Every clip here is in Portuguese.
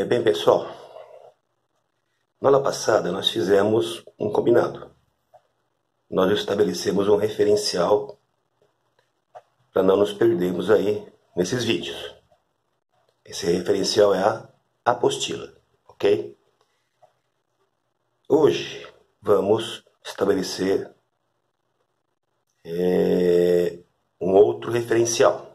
Bem, pessoal, na aula passada nós fizemos um combinado. Nós estabelecemos um referencial para não nos perdermos aí nesses vídeos. Esse referencial é a apostila, ok? Hoje vamos estabelecer um outro referencial.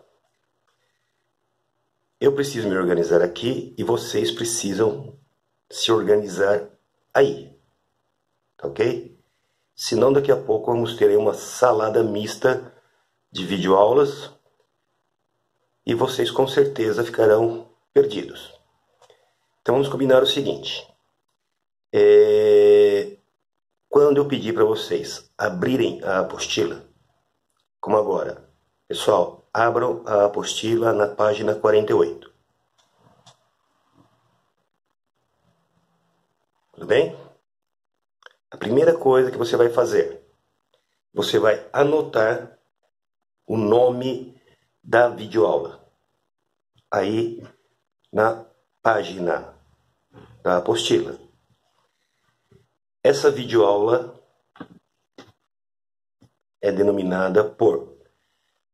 Eu preciso me organizar aqui e vocês precisam se organizar aí, ok? Senão daqui a pouco vamos ter uma salada mista de videoaulas e vocês com certeza ficarão perdidos. Então vamos combinar o seguinte. Quando eu pedir para vocês abrirem a apostila, como agora, pessoal, abram a apostila na página 48. Tudo bem? A primeira coisa que você vai fazer, você vai anotar o nome da videoaula aí na página da apostila. Essa videoaula é denominada por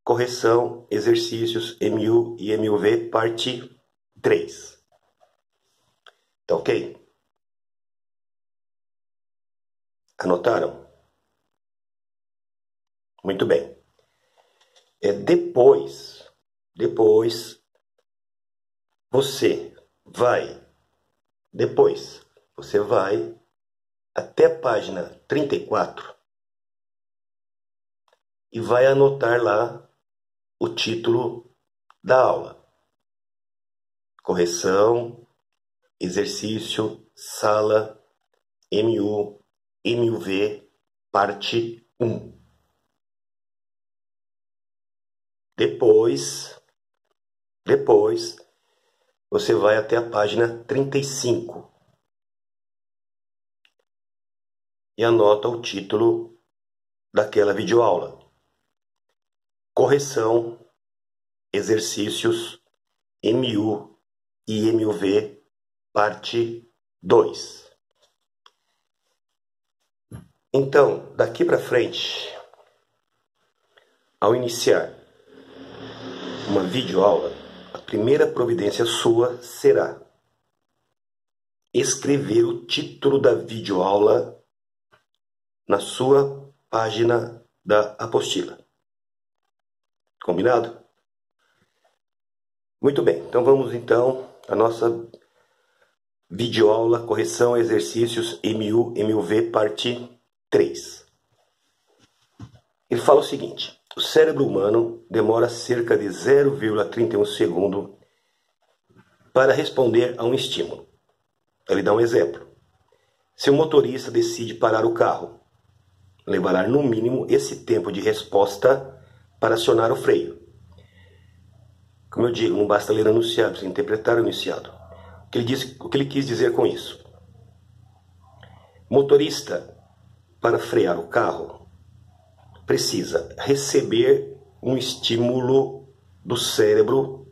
Correção, Exercícios MU e MUV, parte 3. Tá ok? Anotaram? Muito bem. Depois você vai até a página 34 e vai anotar lá o título da aula. Correção, exercício, sala, MU, MUV, parte 1. Depois você vai até a página 35 e anota o título daquela videoaula. Correção, exercícios, MU e MUV, parte 2. Então, daqui para frente, ao iniciar uma videoaula, a primeira providência sua será escrever o título da videoaula na sua página da apostila. Combinado? Muito bem, então vamos à nossa videoaula Correção, Exercícios, MU, MUV, parte 3. Ele fala o seguinte: o cérebro humano demora cerca de 0,31 segundo para responder a um estímulo. Ele dá um exemplo. Se o motorista decide parar o carro, levará no mínimo esse tempo de resposta para acionar o freio. Como eu digo, não basta ler o enunciado, precisa interpretar o enunciado. O que ele quis dizer com isso? Motorista, para frear o carro, precisa receber um estímulo do cérebro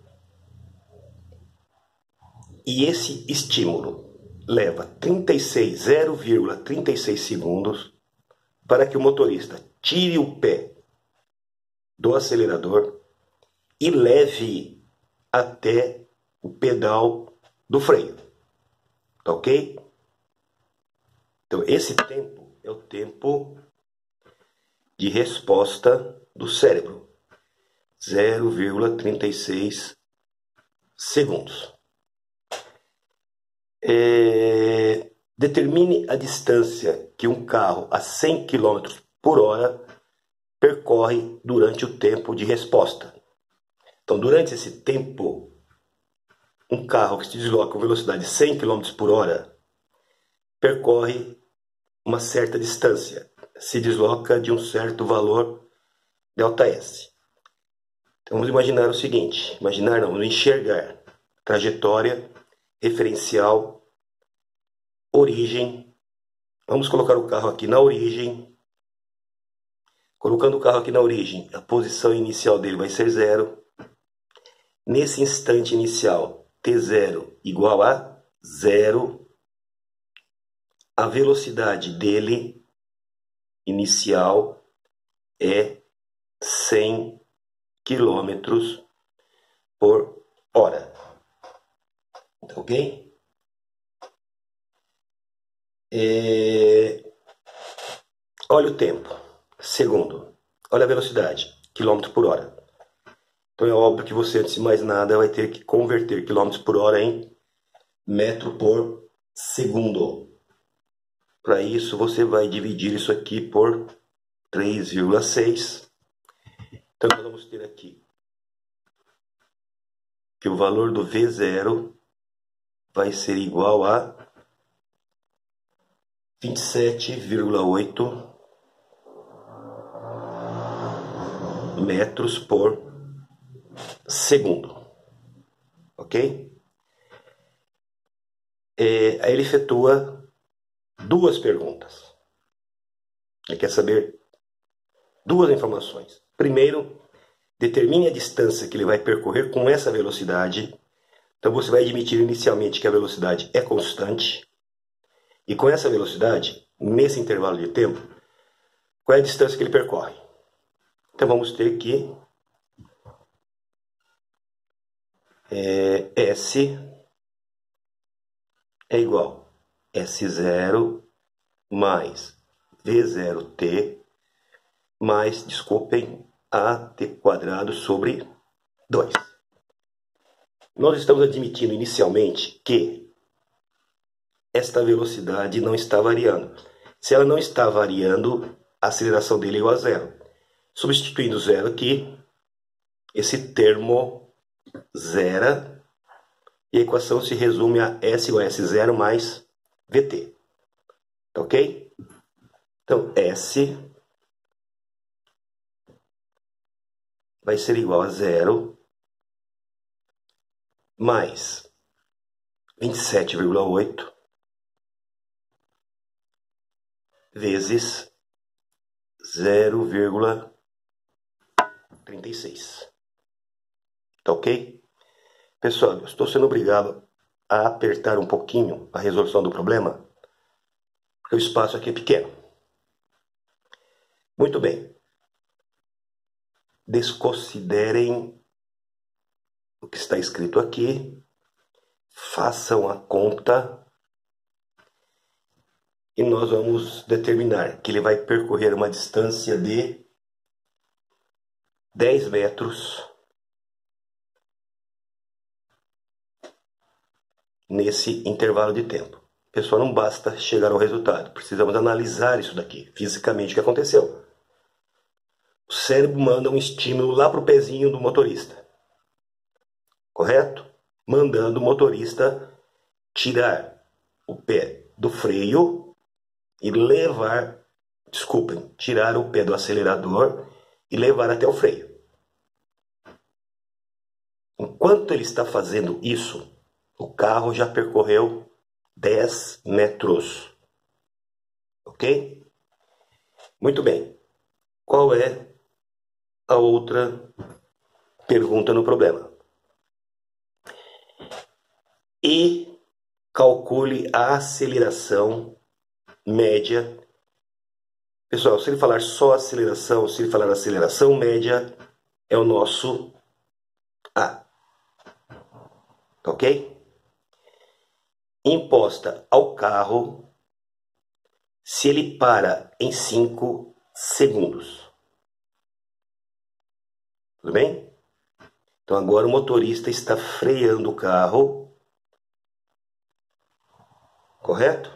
e esse estímulo leva 0,36 segundos para que o motorista tire o pé do acelerador e leve até o pedal do freio. Tá ok? Então, esse tempo é o tempo de resposta do cérebro. 0,36 segundos. Determine a distância que um carro a 100 km por hora percorre durante o tempo de resposta. Então, durante esse tempo, um carro que se desloca com velocidade de 100 km por hora percorre uma certa distância, se desloca de um certo valor ΔS. Então, vamos imaginar o seguinte, enxergar trajetória, referencial, origem. Vamos colocar o carro aqui na origem. Colocando o carro aqui na origem, a posição inicial dele vai ser 0. nesse instante inicial, t0 igual a 0, a velocidade dele inicial é 100 km por hora. Ok? Olha o tempo, segundo. Olha a velocidade, quilômetro por hora. Então é óbvio que você, antes de mais nada, vai ter que converter quilômetros por hora em metro por segundo. Para isso, você vai dividir isso aqui por 3,6. Então, nós vamos ter aqui que o valor do V0 vai ser igual a 27,8 metros por segundo. Ok? Aí ele efetua duas perguntas. Ele quer saber duas informações. Primeiro, determine a distância que ele vai percorrer com essa velocidade. Então você vai admitir inicialmente que a velocidade é constante. E com essa velocidade, nesse intervalo de tempo, qual é a distância que ele percorre? Então vamos ter que S é igual a S0 mais V0t mais, desculpem, AT² sobre 2. Nós estamos admitindo inicialmente que esta velocidade não está variando. Se ela não está variando, a aceleração dele é igual a zero. Substituindo zero aqui, esse termo zera e a equação se resume a S igual a S0 mais VT. Tá ok? Então, S vai ser igual a zero mais 27,8 vezes 0,36. Tá ok? Pessoal, eu estou sendo obrigado a apertar um pouquinho a resolução do problema, porque o espaço aqui é pequeno. Muito bem. Desconsiderem o que está escrito aqui, façam a conta e nós vamos determinar que ele vai percorrer uma distância de 10 metros nesse intervalo de tempo. Pessoal, não basta chegar ao resultado, precisamos analisar isso daqui, fisicamente o que aconteceu. O cérebro manda um estímulo lá para o pezinho do motorista, correto? Mandando o motorista tirar o pé do freio e tirar o pé do acelerador e levar até o freio. Enquanto ele está fazendo isso, o carro já percorreu 10 metros. Ok? Muito bem. Qual é a outra pergunta no problema? E calcule a aceleração média. Pessoal, se ele falar só aceleração, se ele falar aceleração média, é o nosso A. Ok? Imposta ao carro se ele para em 5 segundos. Tudo bem? Então agora o motorista está freando o carro, correto?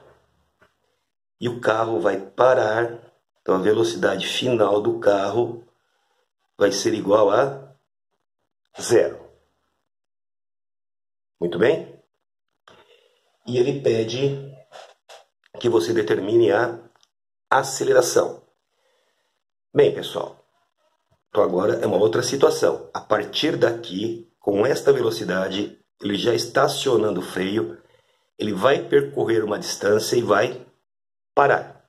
E o carro vai parar, então a velocidade final do carro vai ser igual a 0. Muito bem? E ele pede que você determine a aceleração. Bem, pessoal, então agora é uma outra situação. A partir daqui, com esta velocidade, ele já está acionando o freio, ele vai percorrer uma distância e vai parar.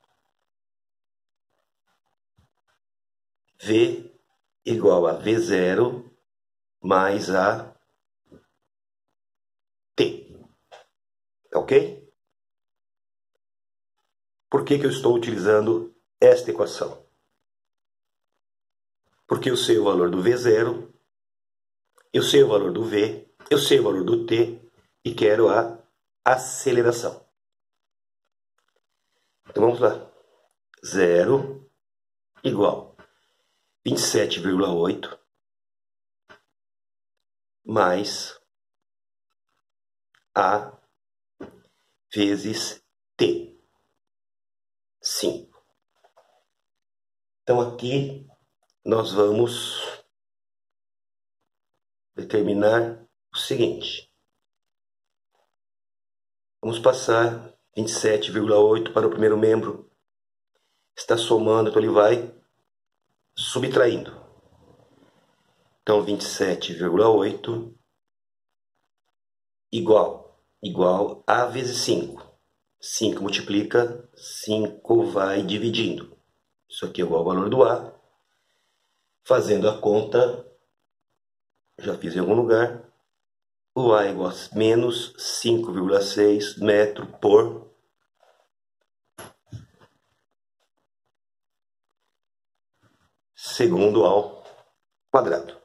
V igual a V0 mais a Ok? Por que eu estou utilizando esta equação? Porque eu sei o valor do V0, eu sei o valor do V, eu sei o valor do T e quero a aceleração. Então vamos lá. 0 igual 27,8 mais A vezes T. 5. Então aqui nós vamos determinar o seguinte. Vamos passar 27,8 para o primeiro membro. Está somando, então ele vai subtraindo. Então 27,8 igual a vezes 5. 5 multiplica, 5 vai dividindo. Isso aqui é igual ao valor do A. Fazendo a conta, já fiz em algum lugar, o A é igual a menos 5,6 metro por segundo ao quadrado.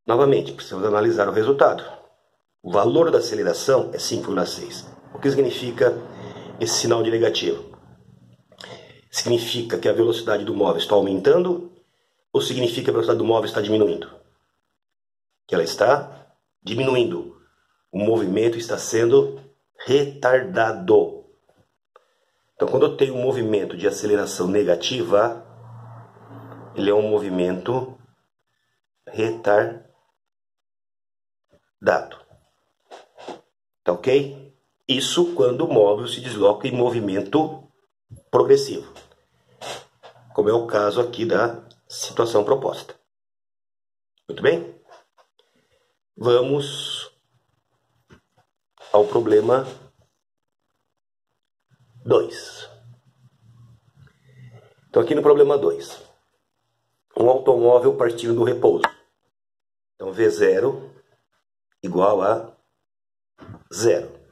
Novamente, precisamos analisar o resultado. O valor da aceleração é 5,6. O que significa esse sinal de negativo? Significa que a velocidade do móvel está aumentando ou significa que a velocidade do móvel está diminuindo? Que ela está diminuindo. O movimento está sendo retardado. Então, quando eu tenho um movimento de aceleração negativa, ele é um movimento retardado. Tá ok? Isso quando o móvel se desloca em movimento progressivo, como é o caso aqui da situação proposta. Muito bem? Vamos ao problema 2. Então aqui no problema 2, um automóvel partindo do repouso. Então V0 igual a 0.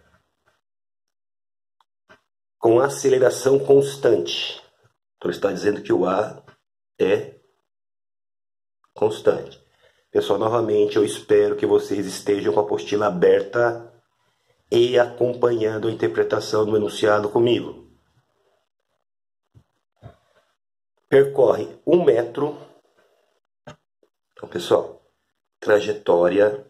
Com aceleração constante. Então está dizendo que o A é constante. Pessoal, novamente eu espero que vocês estejam com a apostila aberta e acompanhando a interpretação do enunciado comigo. Percorre 1 metro. Então, pessoal, trajetória.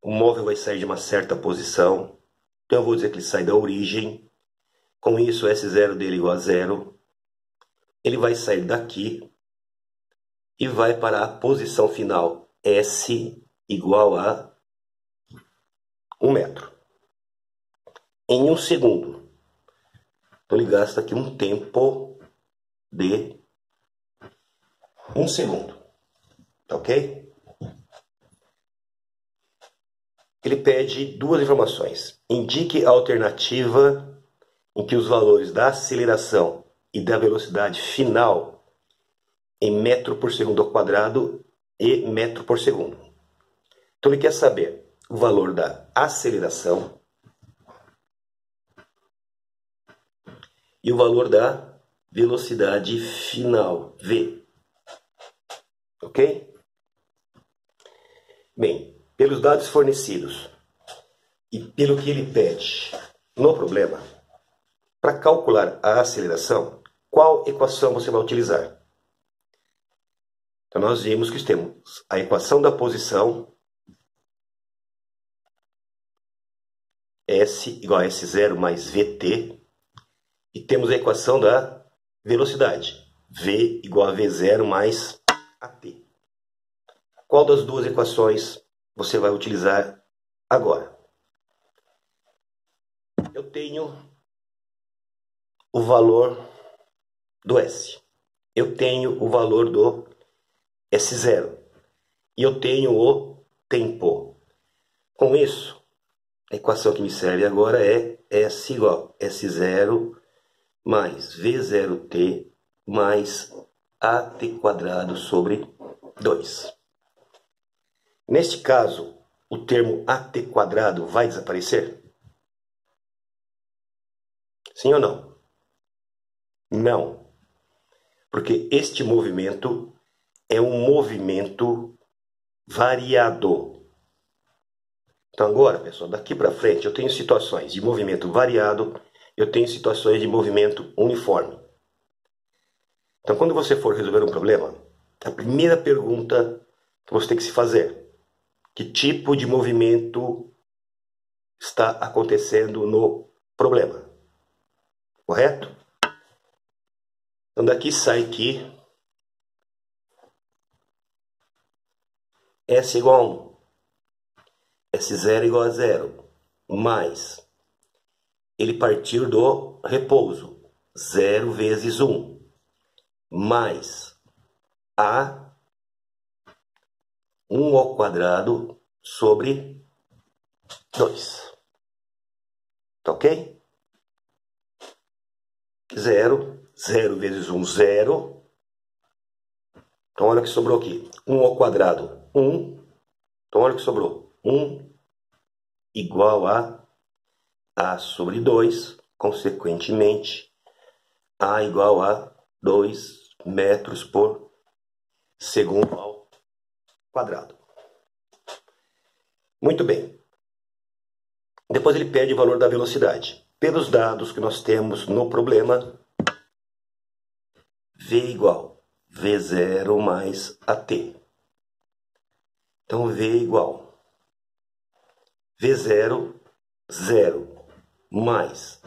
O móvel vai sair de uma certa posição. Então eu vou dizer que ele sai da origem. Com isso, S0 dele igual a 0. Ele vai sair daqui e vai para a posição final S igual a 1 metro. Em 1 segundo. Então ele gasta aqui um tempo de 1 segundo. Ok? Ele pede duas informações. Indique a alternativa em que os valores da aceleração e da velocidade final em metro por segundo ao quadrado e metro por segundo. Então ele quer saber o valor da aceleração e o valor da velocidade final, V. Ok? Bem, pelos dados fornecidos e pelo que ele pede no problema, para calcular a aceleração, qual equação você vai utilizar? Então nós vimos que temos a equação da posição, S igual a S0 mais VT, e temos a equação da velocidade, V igual a V0 mais AT. Qual das duas equações você vai utilizar agora? Eu tenho o valor do S. Eu tenho o valor do S0. E eu tenho o tempo. Com isso, a equação que me serve agora é S igual a S0 mais V0t mais AT quadrado sobre 2. Neste caso, o termo AT quadrado vai desaparecer? Sim ou não? Não. Porque este movimento é um movimento variado. Então agora, pessoal, daqui para frente eu tenho situações de movimento variado, eu tenho situações de movimento uniforme. Então quando você for resolver um problema, a primeira pergunta que você tem que se fazer: que tipo de movimento está acontecendo no problema? Correto? Então daqui sai que S igual a 1, S0 igual a 0, mais ele partiu do repouso, 0 vezes 1, mais A 1 ao quadrado sobre 2. Tá ok? 0, 0 vezes 1, 0. Então olha o que sobrou aqui. 1 ao quadrado, 1. Então olha o que sobrou. 1 igual a A sobre 2. Consequentemente, A igual a 2 metros por segundo ao quadrado. Muito bem. Depois ele pede o valor da velocidade. Pelos dados que nós temos no problema, V igual V0 mais AT. Então V igual V0, 0, mais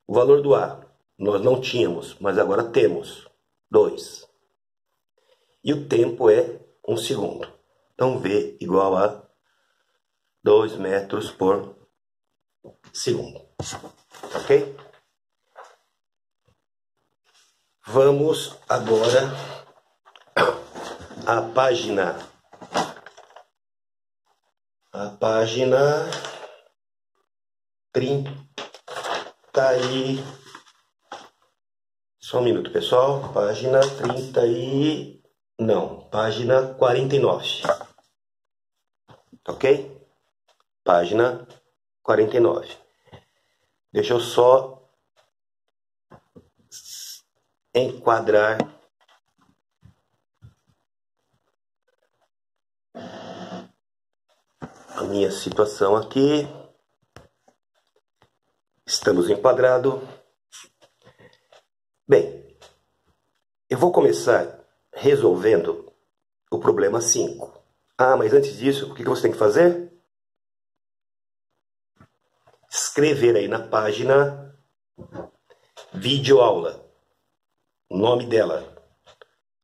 o valor do A. Nós não tínhamos, mas agora temos, 2. E o tempo é 1 segundo. Então V igual a 2 metros por segundo. Ok? Vamos agora à página 30 e... Só um minuto, pessoal. Página 30 e... Não, página 49. Ok? Página 49. Deixa eu só enquadrar a minha situação aqui. Estamos enquadrados. Bem, eu vou começar resolvendo o problema 5. Ah, mas antes disso, o que você tem que fazer? Escrever aí na página videoaula, o nome dela,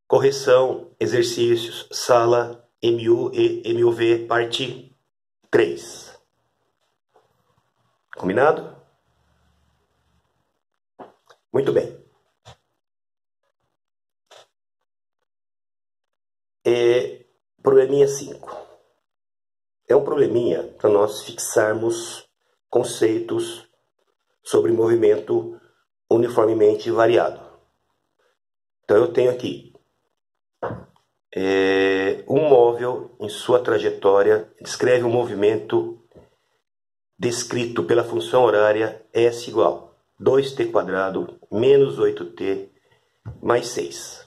correção, exercícios, sala, MU e MUV, parte 3. Combinado? Muito bem. Probleminha 5. É um probleminha para nós fixarmos conceitos sobre movimento uniformemente variado. Então eu tenho aqui um móvel em sua trajetória descreve um movimento descrito pela função horária S igual 2t quadrado menos 8t mais 6.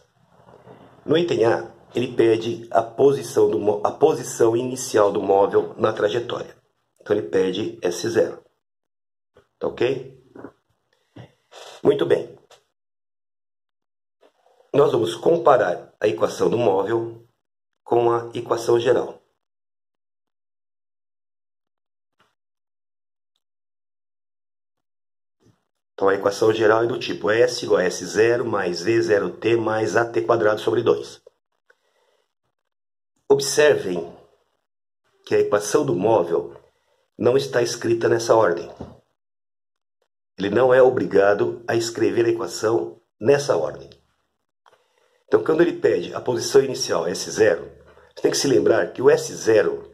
No item A, ele pede a posição inicial do móvel na trajetória. Então ele pede S0. Tá ok? Muito bem. Nós vamos comparar a equação do móvel com a equação geral. Então a equação geral é do tipo S igual a S0 mais V0t mais AT quadrado sobre 2. Observem que a equação do móvel não está escrita nessa ordem. Ele não é obrigado a escrever a equação nessa ordem. Então, quando ele pede a posição inicial S0, você tem que se lembrar que o S0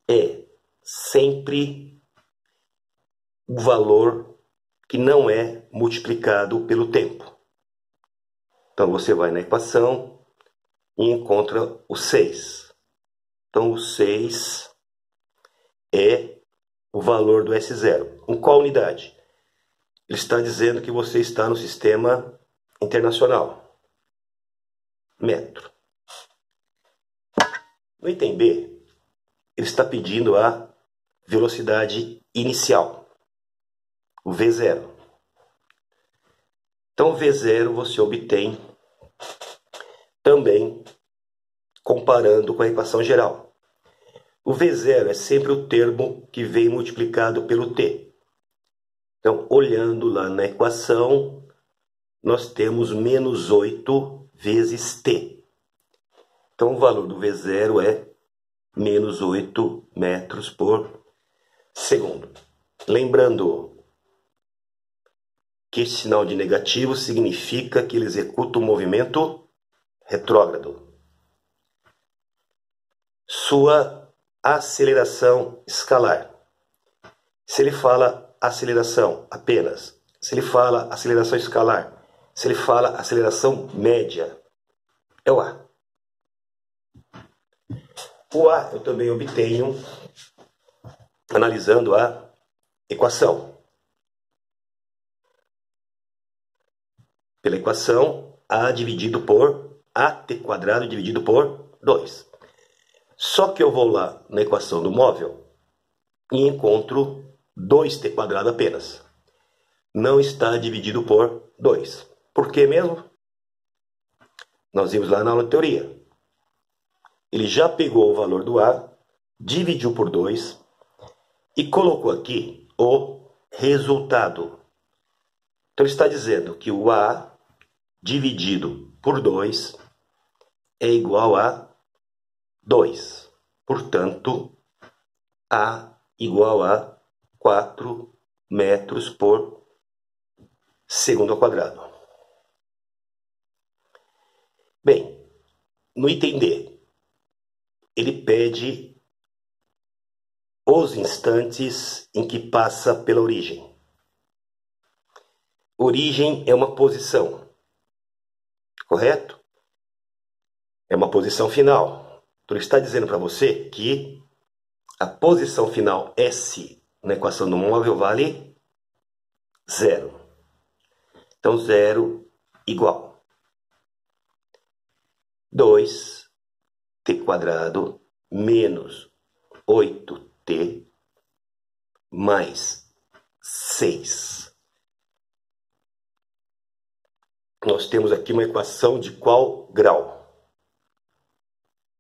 é sempre o valor que não é multiplicado pelo tempo. Então, você vai na equação e encontra o 6. Então, o 6 é o valor do S0. Em qual unidade? Ele está dizendo que você está no sistema internacional. Metro. No item B, ele está pedindo a velocidade inicial, o V0. Então, o V0 você obtém também comparando com a equação geral. O V0 é sempre o termo que vem multiplicado pelo T. Então, olhando lá na equação, nós temos menos 8 vezes T. Então, o valor do V0 é menos 8 metros por segundo. Lembrando que esse sinal de negativo significa que ele executa um movimento retrógrado. Sua aceleração escalar. Se ele fala aceleração apenas, se ele fala aceleração escalar, se ele fala aceleração média, é o A. O A eu também obtenho analisando a equação. Pela equação, A dividido por AT² dividido por 2. Só que eu vou lá na equação do móvel e encontro 2t² apenas. Não está dividido por 2. Por que mesmo? Nós vimos lá na aula de teoria. Ele já pegou o valor do A, dividiu por 2 e colocou aqui o resultado. Então ele está dizendo que o A dividido por 2 é igual a 2. Portanto, A igual a 4 metros por segundo ao quadrado. Bem, no item D, ele pede os instantes em que passa pela origem. Origem é uma posição, correto? É uma posição final. Então ele está dizendo para você que a posição final S na equação do móvel vale 0. Então 0 igual 2t² menos 8t mais 6. Nós temos aqui uma equação de qual grau?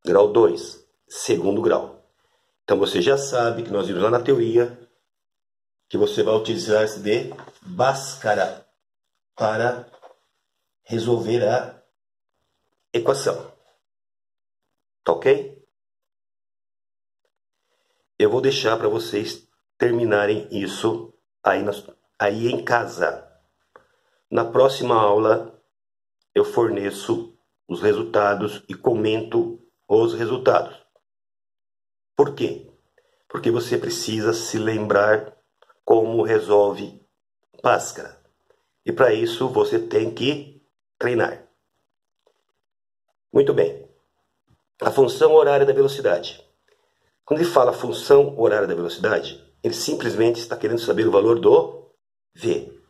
Grau 2, segundo grau. Então você já sabe que nós vimos lá na teoria que você vai utilizar esse de Bhaskara para resolver a equação. Tá ok? Eu vou deixar para vocês terminarem isso aí em casa. Na próxima aula eu forneço os resultados e comento os resultados. Por quê? Porque você precisa se lembrar como resolve Bhaskara. E para isso você tem que treinar. Muito bem. A função horária da velocidade. Quando ele fala função horária da velocidade, ele simplesmente está querendo saber o valor do V.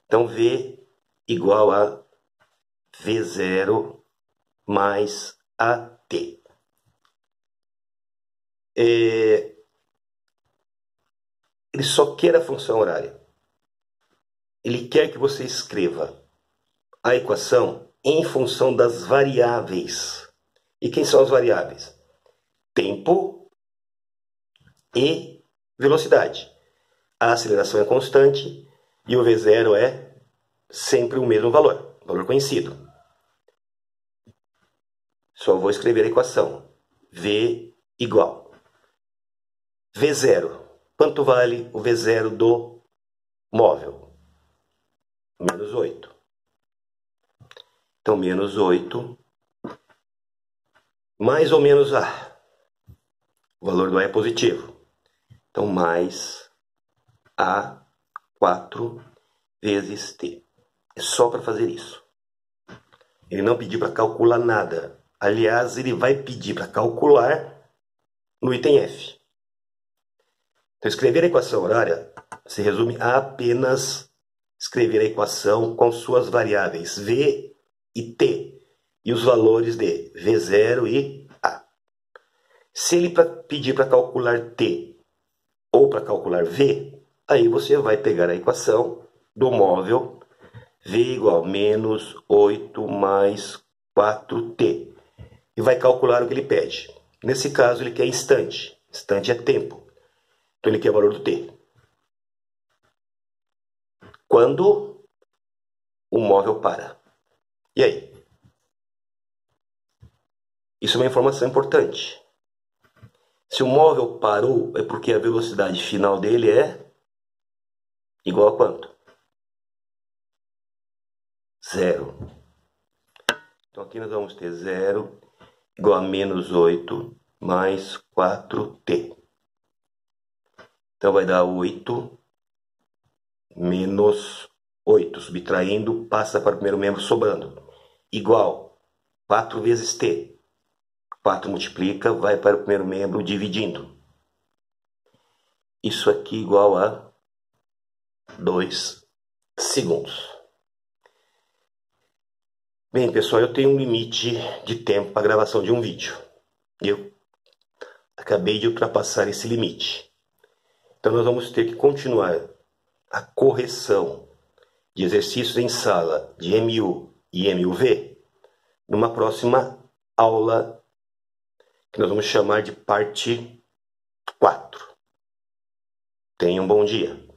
Então, V igual a V0 mais AT. Ele só quer a função horária. Ele quer que você escreva a equação em função das variáveis. E quem são as variáveis? Tempo e velocidade. A aceleração é constante e o V0 é sempre o mesmo valor conhecido. Só vou escrever a equação. V igual V0. Quanto vale o V0 do móvel? Menos 8. Então, menos 8 mais ou menos A. O valor do A é positivo. Então, mais A 4 vezes T. É só para fazer isso. Ele não pediu para calcular nada. Aliás, ele vai pedir para calcular no item F. Então, escrever a equação horária se resume a apenas escrever a equação com suas variáveis v e t e os valores de v0 e a. Se ele pedir para calcular t ou para calcular v, aí você vai pegar a equação do móvel v igual a menos 8 mais 4t e vai calcular o que ele pede. Nesse caso, ele quer instante. Instante é tempo. Então, ele quer o valor do t. Quando o móvel para. E aí? Isso é uma informação importante. Se o móvel parou, é porque a velocidade final dele é igual a quanto? 0. Então, aqui nós vamos ter 0 igual a menos 8 mais 4t. Então, vai dar 8 menos 8. Subtraindo, passa para o primeiro membro sobrando. Igual 4 vezes t. 4 multiplica, vai para o primeiro membro dividindo. Isso aqui igual a 2 segundos. Bem, pessoal, eu tenho um limite de tempo para a gravação de um vídeo. E eu acabei de ultrapassar esse limite. Então, nós vamos ter que continuar a correção de exercícios em sala de MU e MUV numa próxima aula que nós vamos chamar de parte 4. Tenha um bom dia.